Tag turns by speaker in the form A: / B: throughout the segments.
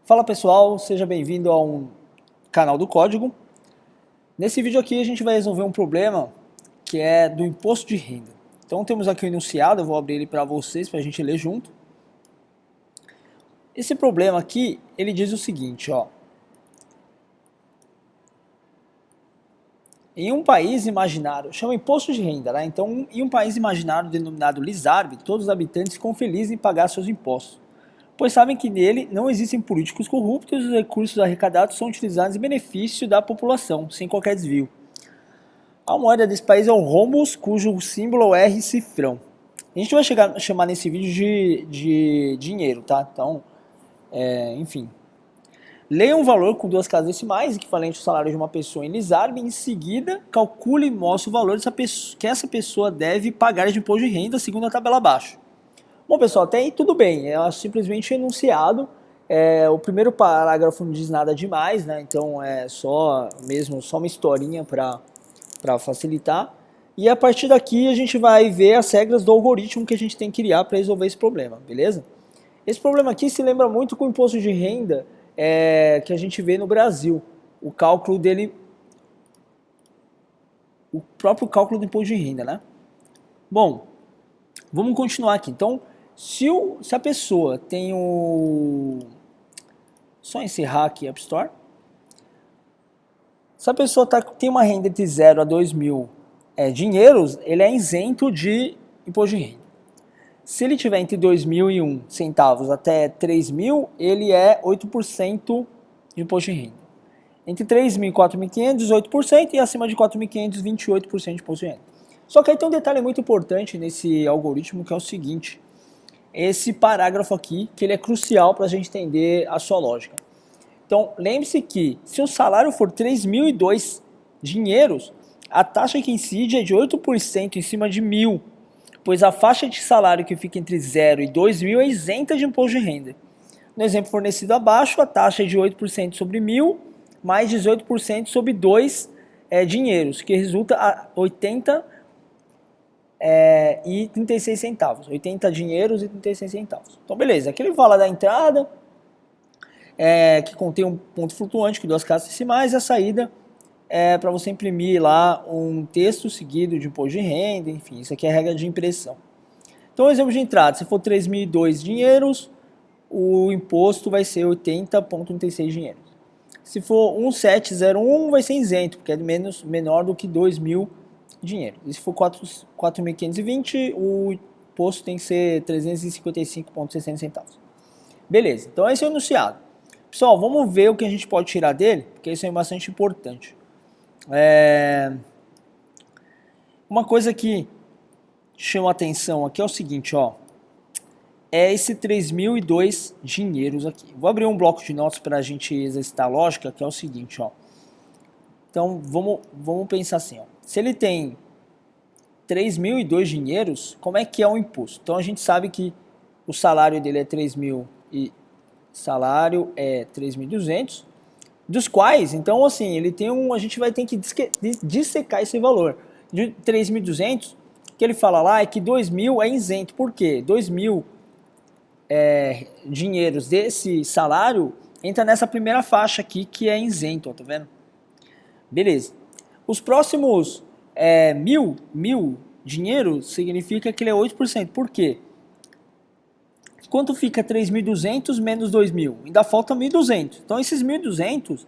A: Fala pessoal, seja bem-vindo a um canal do Código. Nesse vídeo aqui a gente vai resolver um problema que é do imposto de renda. Então temos aqui o enunciado, eu vou abrir ele para vocês para a gente ler junto. Esse problema aqui, ele diz o seguinte, ó. Em um país imaginário, chama imposto de renda, né? Então em um país imaginário denominado Lizarbe, todos os habitantes ficam felizes em pagar seus impostos, pois sabem que nele não existem políticos corruptos e os recursos arrecadados são utilizados em benefício da população, sem qualquer desvio. A moeda desse país é o Romulus, cujo símbolo é R cifrão. A gente vai chamar nesse vídeo de dinheiro, tá? Então, enfim. Leia um valor com duas casas decimais, equivalente ao salário de uma pessoa em Lizarbe, em seguida calcule e mostre o valor que essa pessoa deve pagar de imposto de renda, segundo a tabela abaixo. Bom, pessoal, até aí tudo bem, é simplesmente enunciado. O primeiro parágrafo não diz nada demais, né? Então é só uma historinha para facilitar. E a partir daqui a gente vai ver as regras do algoritmo que a gente tem que criar para resolver esse problema, beleza? Esse problema aqui se lembra muito com o imposto de renda que a gente vê no Brasil. O cálculo dele, o próprio cálculo do imposto de renda, né? Bom, vamos continuar aqui. Então, se a pessoa tem o... Só encerrar aqui a App Store. Se a pessoa tem uma renda entre 0 a 2 mil dinheiros, ele é isento de imposto de renda. Se ele tiver entre 2.001 centavos até 3.000, ele é 8% de imposto de renda. Entre 3.000 e 4.500, 18%, e acima de 4.500, 28% de imposto de renda. Só que aí tem um detalhe muito importante nesse algoritmo, que é o seguinte: esse parágrafo aqui, que ele é crucial para a gente entender a sua lógica. Então, lembre-se que se o salário for 3.002 dinheiros, a taxa que incide é de 8% em cima de 1.000, pois a faixa de salário que fica entre 0 e 2.000 é isenta de imposto de renda. No exemplo fornecido abaixo, a taxa é de 8% sobre 1.000, mais 18% sobre 2 dinheiros, que resulta a 80 e 36 centavos. 80 dinheiros e 36 centavos. Então, beleza. Aqui ele fala da entrada, que contém um ponto flutuante com duas casas decimais, e a saída para você imprimir lá um texto seguido de imposto de renda, enfim, isso aqui é a regra de impressão. Então, exemplo de entrada, se for 3.002 dinheiros, o imposto vai ser 80,36 dinheiros. Se for 1.701, vai ser isento, porque é menor do que 2.000 dinheiros. E se for 4.520, o imposto tem que ser 355,60 centavos. Beleza, então esse é o enunciado. Pessoal, vamos ver o que a gente pode tirar dele, porque isso é bastante importante. Uma coisa que chama atenção aqui é o seguinte, ó. É esse 3.002 dinheiros aqui. Vou abrir um bloco de notas para a gente exercitar a lógica, que é o seguinte, ó. Então, vamos pensar assim, ó. Se ele tem 3.002 dinheiros, como é que é o imposto? Então, a gente sabe que o salário dele é 3.000 e salário é 3.200, dos quais, então, assim, ele tem a gente vai ter que dissecar esse valor. De 3.200, o que ele fala lá é que 2.000 é isento. Por quê? 2.000 dinheiros desse salário entra nessa primeira faixa aqui, que é isento, ó, tá vendo? Beleza. Os próximos 1.000 dinheiros significa que ele é 8%. Por quê? Quanto fica 3.200 menos 2.000? Ainda falta 1.200. Então, esses 1.200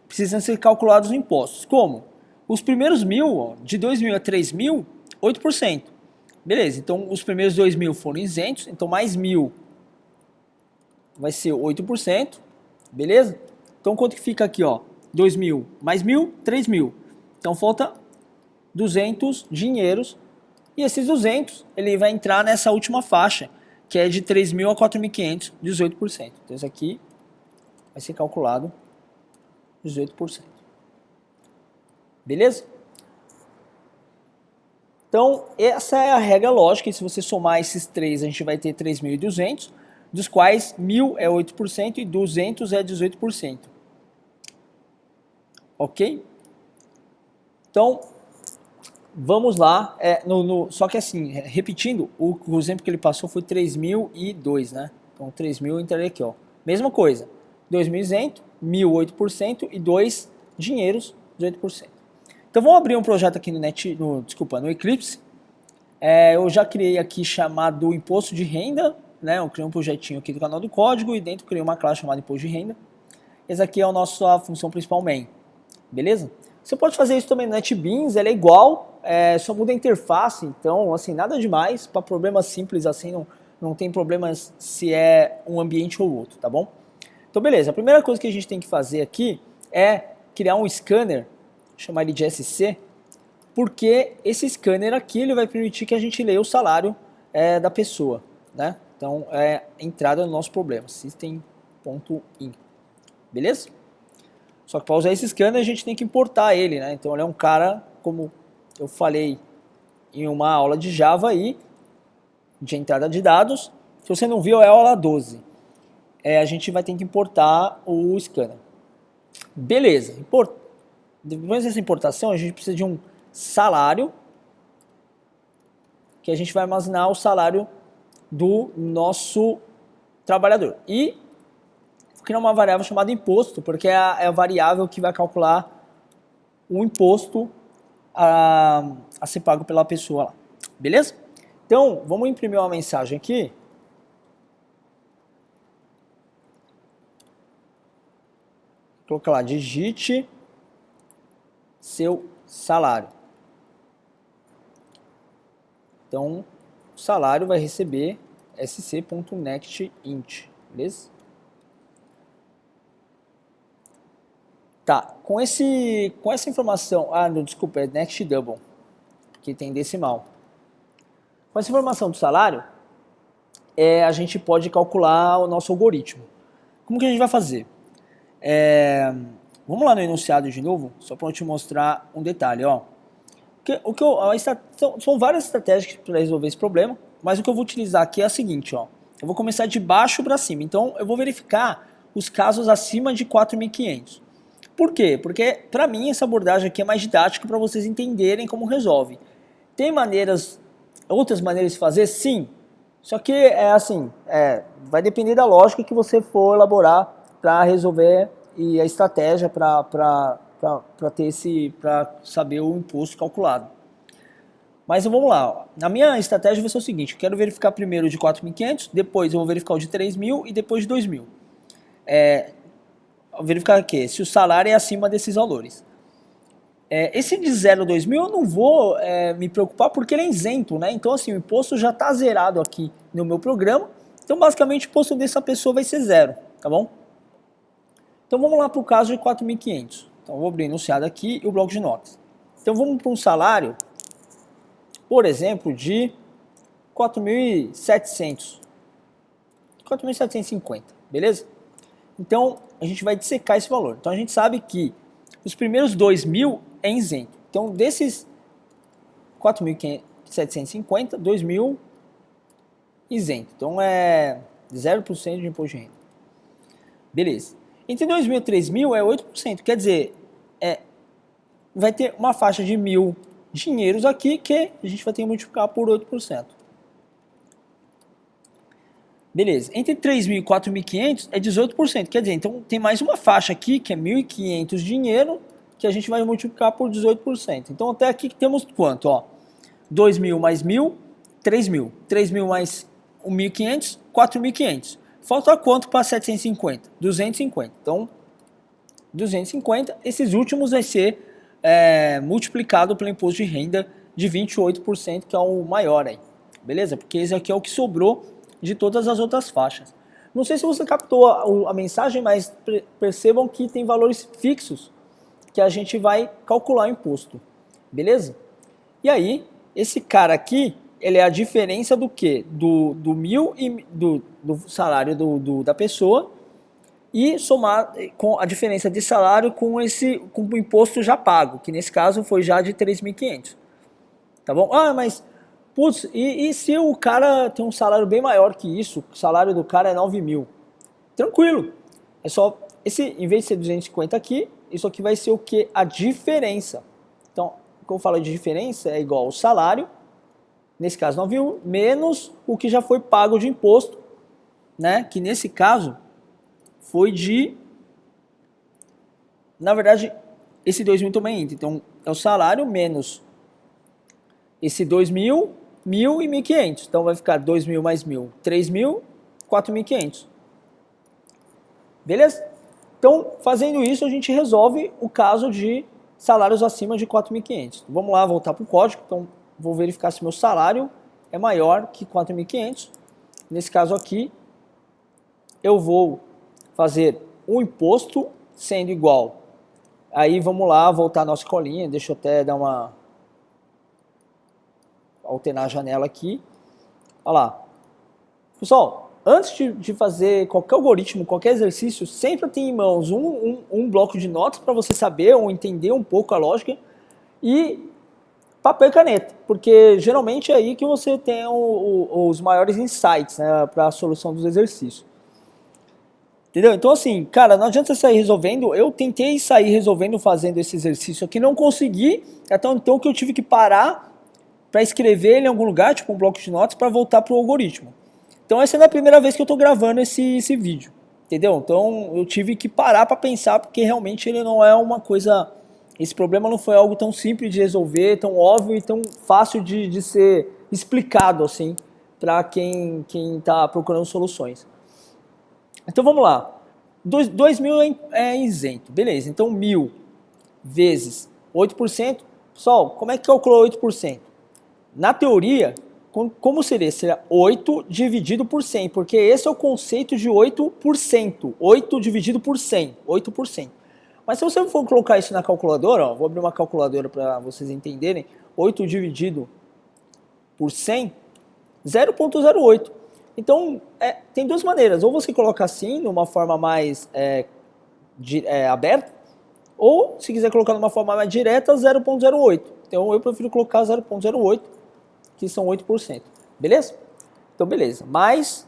A: precisam ser calculados os impostos. Como? Os primeiros 1.000, ó, de 2.000 a 3.000, 8%. Beleza, então os primeiros 2.000 foram isentos, então mais 1.000 vai ser 8%, beleza? Então quanto que fica aqui, ó? 2.000 mais 1.000, 3.000. Então falta 200 dinheiros, e esses 200 ele vai entrar nessa última faixa, que é de 3.000 a 4.500, 18%. Então isso aqui vai ser calculado 18%. Beleza? Então, essa é a regra lógica, e se você somar esses três, a gente vai ter 3.200, dos quais 1.000 é 8% e 200 é 18%. Ok? Então, vamos lá. Só que assim, repetindo, o exemplo que ele passou foi 3.002, né? Então, 3.000 eu entraria aqui, ó. Mesma coisa, 2.000 isento, 1.000 8% e 2 dinheiros 18%. Então vamos abrir um projeto aqui no Eclipse. Eu já criei aqui chamado imposto de renda, né? Eu criei um projetinho aqui do canal do código e dentro criei uma classe chamada imposto de renda. Essa aqui é a nossa função principal main, beleza? Você pode fazer isso também no NetBeans, ela é igual, só muda a interface, então assim, nada demais, para problemas simples assim, não tem problemas se é um ambiente ou outro, tá bom? Então beleza, a primeira coisa que a gente tem que fazer aqui é criar um scanner, chamar ele de SC, porque esse scanner aqui ele vai permitir que a gente leia o salário da pessoa, né? Então é entrada no nosso problema, system.in, beleza? Só que para usar esse scanner a gente tem que importar ele, né? Então ele é um cara, como eu falei em uma aula de Java aí, de entrada de dados. Se você não viu, é a aula 12. A gente vai ter que importar o scanner. Beleza. Depois dessa importação, a gente precisa de um salário, que a gente vai armazenar o salário do nosso trabalhador. E vou criar uma variável chamada imposto, porque é a variável que vai calcular o imposto a ser pago pela pessoa lá. Beleza? Então, vamos imprimir uma mensagem aqui. Vou colocar lá, digite seu salário. Então, o salário vai receber sc.nextInt, beleza? Tá, com essa informação, não, desculpa, é next double, que tem decimal. Com essa informação do salário, a gente pode calcular o nosso algoritmo. Como que a gente vai fazer? Vamos lá no enunciado de novo, só para eu te mostrar um detalhe, ó. São várias estratégias para resolver esse problema, mas o que eu vou utilizar aqui é o seguinte, ó. Eu vou começar de baixo para cima, então eu vou verificar os casos acima de 4.500. Por quê? Porque para mim essa abordagem aqui é mais didática para vocês entenderem como resolve. Tem outras maneiras de fazer? Sim. Só que vai depender da lógica que você for elaborar para resolver e a estratégia para saber o imposto calculado. Mas vamos lá. A minha estratégia vai ser o seguinte: eu quero verificar primeiro de 4.500, depois eu vou verificar o de 3.000 e depois de 2.000. Verificar aqui se o salário é acima desses valores. Esse de 0 a 2.000 eu não vou me preocupar porque ele é isento, né? Então assim, o imposto já está zerado aqui no meu programa. Então basicamente o imposto dessa pessoa vai ser 0, tá bom? Então vamos lá para o caso de 4.500. Então eu vou abrir o enunciado aqui e o bloco de notas. Então vamos para um salário, por exemplo, de 4.700. 4.750, beleza? Então a gente vai dissecar esse valor. Então a gente sabe que os primeiros 2.000 é isento. Então desses 4.750, 2.000 isento. Então é 0% de imposto de renda. Beleza. Entre 2.000 e 3.000 é 8%. Quer dizer, vai ter uma faixa de 1.000 dinheiros aqui que a gente vai ter que multiplicar por 8%. Beleza. Entre 3.000 e 4.500 é 18%. Quer dizer, então tem mais uma faixa aqui que é 1.500 dinheiro que a gente vai multiplicar por 18%. Então até aqui temos quanto? 2.000 mais 1.000, 3.000. 3.000 mais 1.500, 4.500. Falta quanto para 750? 250. Então, 250. Esses últimos vai ser multiplicado pelo imposto de renda de 28%, que é o maior aí. Beleza? Porque esse aqui é o que sobrou de todas as outras faixas. Não sei se você captou a mensagem, mas percebam que tem valores fixos que a gente vai calcular o imposto. Beleza? E aí, esse cara aqui, ele é a diferença do quê? Do 1.000 e do salário da pessoa e somar com a diferença de salário com o imposto já pago, que nesse caso foi já de 3.500. Tá bom? Mas putz, e se o cara tem um salário bem maior que isso, o salário do cara é 9.000? Tranquilo. É só, em vez de ser 250 aqui, isso aqui vai ser o que? A diferença. Então, quando eu falo de diferença, é igual ao salário, nesse caso 9.000, menos o que já foi pago de imposto, né? Que nesse caso foi de... Na verdade, esse 2.000 também entra. Então, é o salário menos esse 2.000, 1.000 e 1.500. Então, vai ficar 2.000 mais 1.000, 3.000, 4.500. Beleza? Então, fazendo isso, a gente resolve o caso de salários acima de 4.500. Vamos lá, voltar para o código. Então, vou verificar se meu salário é maior que 4.500. Nesse caso aqui, eu vou fazer o imposto sendo igual. Aí, vamos lá, voltar a nossa colinha. Deixa eu até dar uma... alternar a janela aqui. Olha lá. Pessoal, antes de fazer qualquer algoritmo, qualquer exercício, sempre tem em mãos um bloco de notas para você saber ou entender um pouco a lógica e papel e caneta, porque geralmente é aí que você tem os maiores insights, né, para a solução dos exercícios. Entendeu? Então assim, cara, não adianta sair resolvendo. Eu tentei sair resolvendo fazendo esse exercício aqui, não consegui, até então que eu tive que parar para escrever ele em algum lugar, tipo um bloco de notas, para voltar para o algoritmo. Então essa não é a primeira vez que eu estou gravando esse vídeo, entendeu? Então eu tive que parar para pensar, porque realmente ele não é uma coisa... Esse problema não foi algo tão simples de resolver, tão óbvio e tão fácil de ser explicado assim para quem está procurando soluções. Então vamos lá. 2.000 é isento, beleza. Então 1.000 vezes 8%. Pessoal, como é que calcula 8%? Na teoria, como seria? Seria 8 dividido por 100, porque esse é o conceito de 8%. 8 dividido por 100, 8%. Mas se você for colocar isso na calculadora, ó, vou abrir uma calculadora para vocês entenderem, 8 dividido por 100, 0,08. Então, tem duas maneiras. Ou você coloca assim, numa forma mais aberta, ou, se quiser colocar numa forma mais direta, 0,08. Então, eu prefiro colocar 0,08, que são 8%. Beleza? Então, beleza. Mais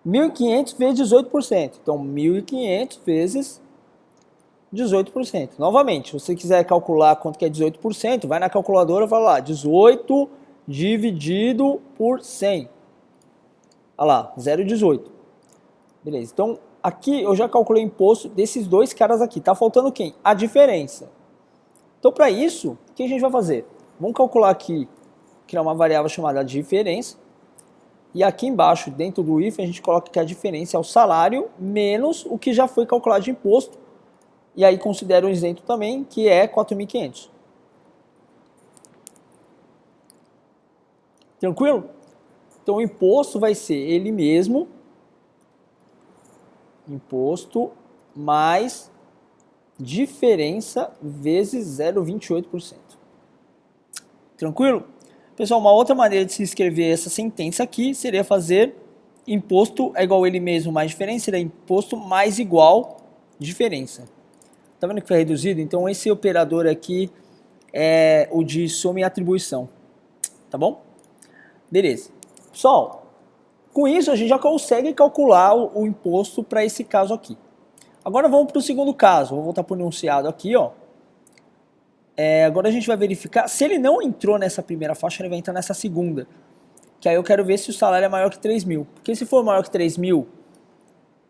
A: 1.500 vezes 18%. Então, 1.500 vezes 18%. Novamente, se você quiser calcular quanto que é 18%, vai na calculadora e fala lá, 18 dividido por 100. Olha lá, 0,18. Beleza, então aqui eu já calculei o imposto desses dois caras aqui. Tá faltando quem? A diferença. Então para isso, o que a gente vai fazer? Vamos calcular aqui, criar uma variável chamada diferença. E aqui embaixo, dentro do if, a gente coloca que a diferença é o salário menos o que já foi calculado de imposto. E aí considera o isento também, que é 4.500. Tranquilo? Então o imposto vai ser ele mesmo, imposto mais diferença vezes 0,28%. Tranquilo? Pessoal, uma outra maneira de se escrever essa sentença aqui seria fazer imposto é igual a ele mesmo mais diferença, seria imposto mais igual diferença. Tá vendo que foi reduzido? Então esse operador aqui é o de soma e atribuição. Tá bom? Beleza. Pessoal, com isso a gente já consegue calcular o imposto para esse caso aqui. Agora vamos para o segundo caso. Vou voltar para o enunciado aqui, ó. Agora a gente vai verificar. Se ele não entrou nessa primeira faixa, ele vai entrar nessa segunda. Que aí eu quero ver se o salário é maior que 3.000. Porque se for maior que 3.000,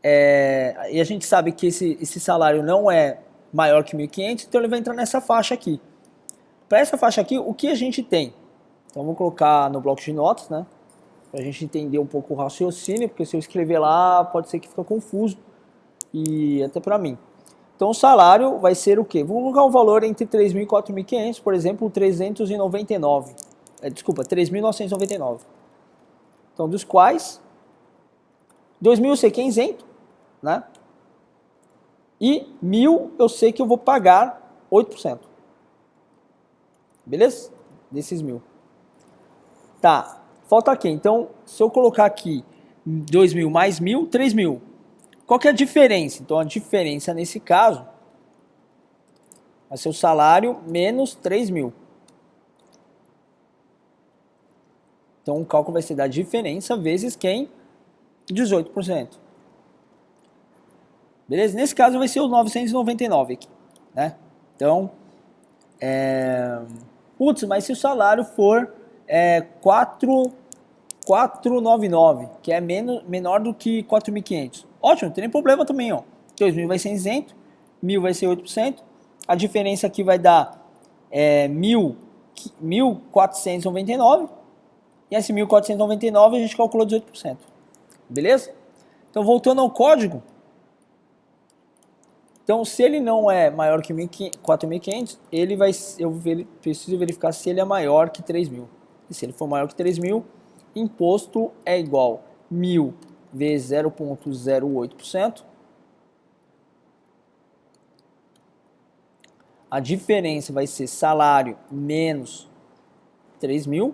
A: e a gente sabe que esse salário não é maior que 1.500, então ele vai entrar nessa faixa aqui. Para essa faixa aqui, o que a gente tem? Então vou colocar no bloco de notas, né? Para a gente entender um pouco o raciocínio, porque se eu escrever lá, pode ser que fique confuso, e até para mim. Então o salário vai ser o quê? Vamos colocar um valor entre 3.000 e 4.500, por exemplo, 399. Desculpa, 3.999. Então dos quais 2.000 eu sei que é isento, né? E 1.000 eu sei que eu vou pagar 8%. Beleza? Desses 1.000. Tá, falta aqui. Então, se eu colocar aqui 2.000 mais 1.000, 3.000. Qual que é a diferença? Então, a diferença nesse caso vai ser o salário menos 3.000. Então, o cálculo vai ser da diferença vezes quem? 18%. Beleza? Nesse caso vai ser o 999 aqui, né? Então, putz, mas se o salário for 4.499, que é menor do que 4.500, Ótimo, não tem nem problema também, ó. 2.000 vai ser isento, 1.000 vai ser 8%, a diferença aqui vai dar 1.499, e esse 1.499 a gente calculou 18%, beleza? Então, voltando ao código, então, se ele não é maior que 4.500, eu preciso verificar se ele é maior que 3.000. E se ele for maior que 3.000, imposto é igual 1.000 vezes 0,08%. A diferença vai ser salário menos 3.000.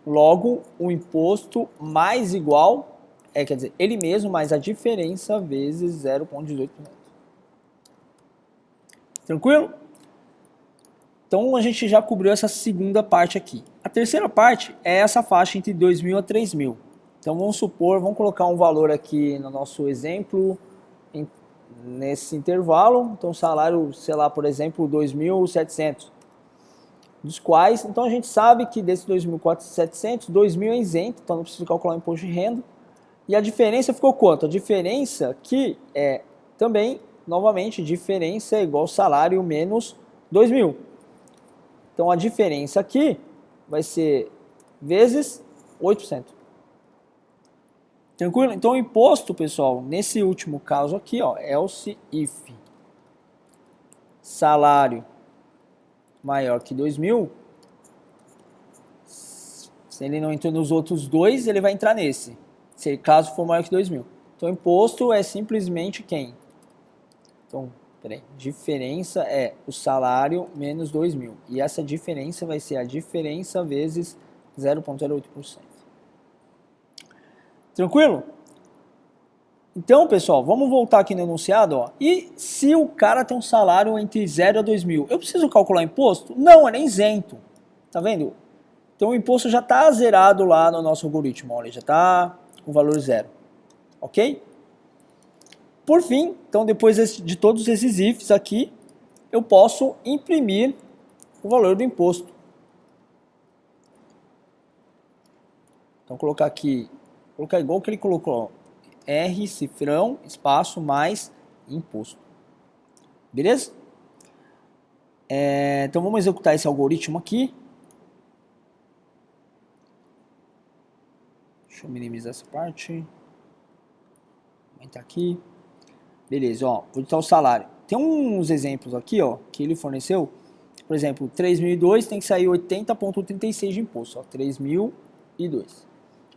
A: Logo, o imposto mais igual, quer dizer, ele mesmo mais a diferença vezes 0,18%. Tranquilo? Então, a gente já cobriu essa segunda parte aqui. A terceira parte é essa faixa entre 2.000 a 3.000. Então, vamos colocar um valor aqui no nosso exemplo, nesse intervalo. Então, salário, sei lá, por exemplo, 2.700. Dos quais, então a gente sabe que desses 2.700, 2.000 é isento, então não precisa calcular o imposto de renda. E a diferença ficou quanto? A diferença aqui é também, novamente, diferença é igual salário menos 2.000. Então a diferença aqui vai ser vezes 8%. Tranquilo? Então o imposto, pessoal, nesse último caso aqui, ó, else if salário maior que 2.000, se ele não entrou nos outros dois, ele vai entrar nesse, se caso for maior que 2.000. Então o imposto é simplesmente quem? Então, peraí, diferença é o salário menos 2.000. E essa diferença vai ser a diferença vezes 0,08%. Tranquilo? Então, pessoal, vamos voltar aqui no enunciado, ó. E se o cara tem um salário entre 0 a 2.000, eu preciso calcular imposto? Não, ele é isento. Tá vendo? Então o imposto já está zerado lá no nosso algoritmo, olha, já está com valor zero. Ok? Por fim, então depois de todos esses ifs aqui, eu posso imprimir o valor do imposto. Então colocar aqui, colocar igual que ele colocou, ó. R, cifrão, espaço, mais imposto. Beleza? Então vamos executar esse algoritmo aqui. Deixa eu minimizar essa parte. Aumentar aqui. Beleza, ó, vou editar o salário. Tem uns exemplos aqui, ó, que ele forneceu. Por exemplo, 3.002 tem que sair 80,36 de imposto. Ó, 3.002.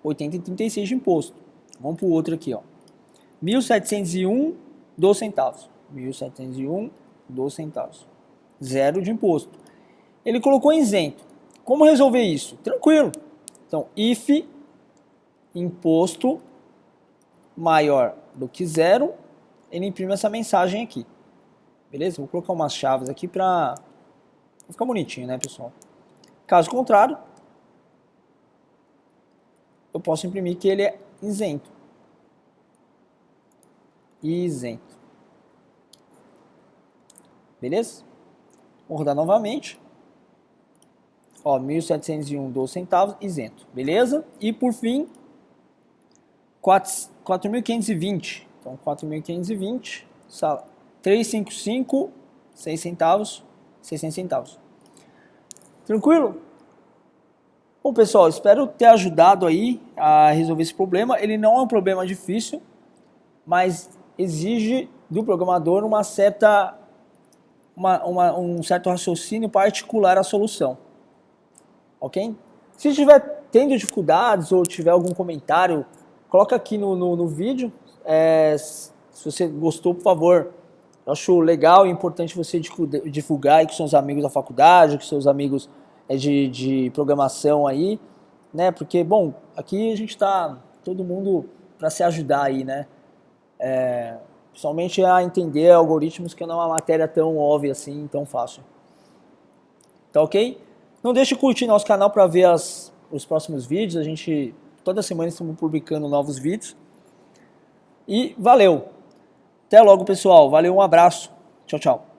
A: 80,36 de imposto. Vamos para o outro aqui, ó. 1.701, 12 centavos. 1.701, 12 centavos. Zero de imposto. Ele colocou isento. Como resolver isso? Tranquilo. Então, if imposto maior do que zero, ele imprime essa mensagem aqui. Beleza? Vou colocar umas chaves aqui para ficar bonitinho, né, pessoal? Caso contrário, eu posso imprimir que ele é isento. Isento. Beleza? Vou rodar novamente. Ó, 1.701, 12 centavos, isento. Beleza? E por fim, 4.520. Então, 4.520, 355, 6 centavos, 600 centavos. Tranquilo? Bom, pessoal, espero ter ajudado aí a resolver esse problema. Ele não é um problema difícil, mas exige do programador um certo raciocínio para articular a solução. Ok? Se estiver tendo dificuldades ou tiver algum comentário, coloca aqui no vídeo. Se você gostou, por favor, eu acho legal e importante você divulgar aí com seus amigos da faculdade, com seus amigos de programação aí, né? Porque, bom, aqui a gente tá todo mundo para se ajudar aí, né? Principalmente a entender algoritmos, que não é uma matéria tão óbvia assim, tão fácil. Tá ok? Não deixe de curtir nosso canal para ver os próximos vídeos. A gente, toda semana, estamos publicando novos vídeos. E valeu! Até logo, pessoal. Valeu, um abraço. Tchau, tchau.